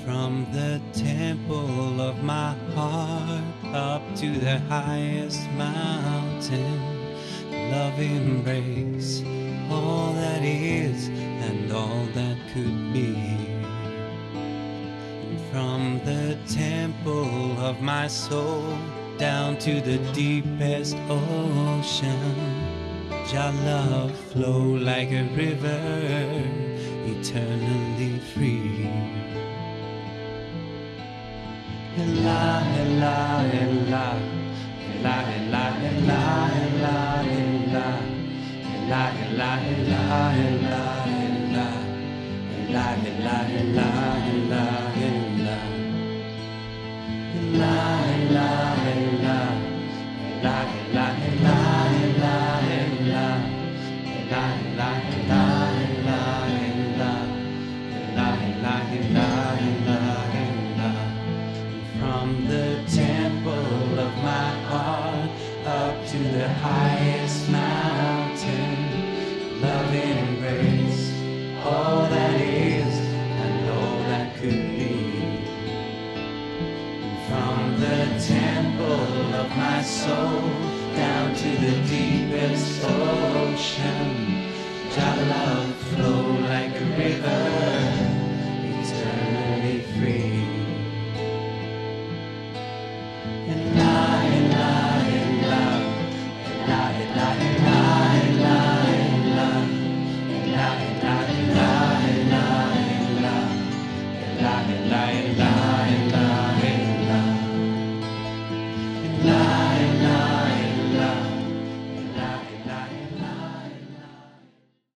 From the temple of my heart up to the highest mountain, love embrace all that is and all that could be. And from the temple of my soul down to the deepest ocean, your love flow like a river, eternally free. Ella, ella, ella, ella, ella, ella, ella, ella, ella, ella, ella, ella, ella, ella, ella, ella, ella, ella, from the temple of my heart up to the highest mountain, love embrace all that is and all that could be. From the temple of my soul down to the deepest ocean, your love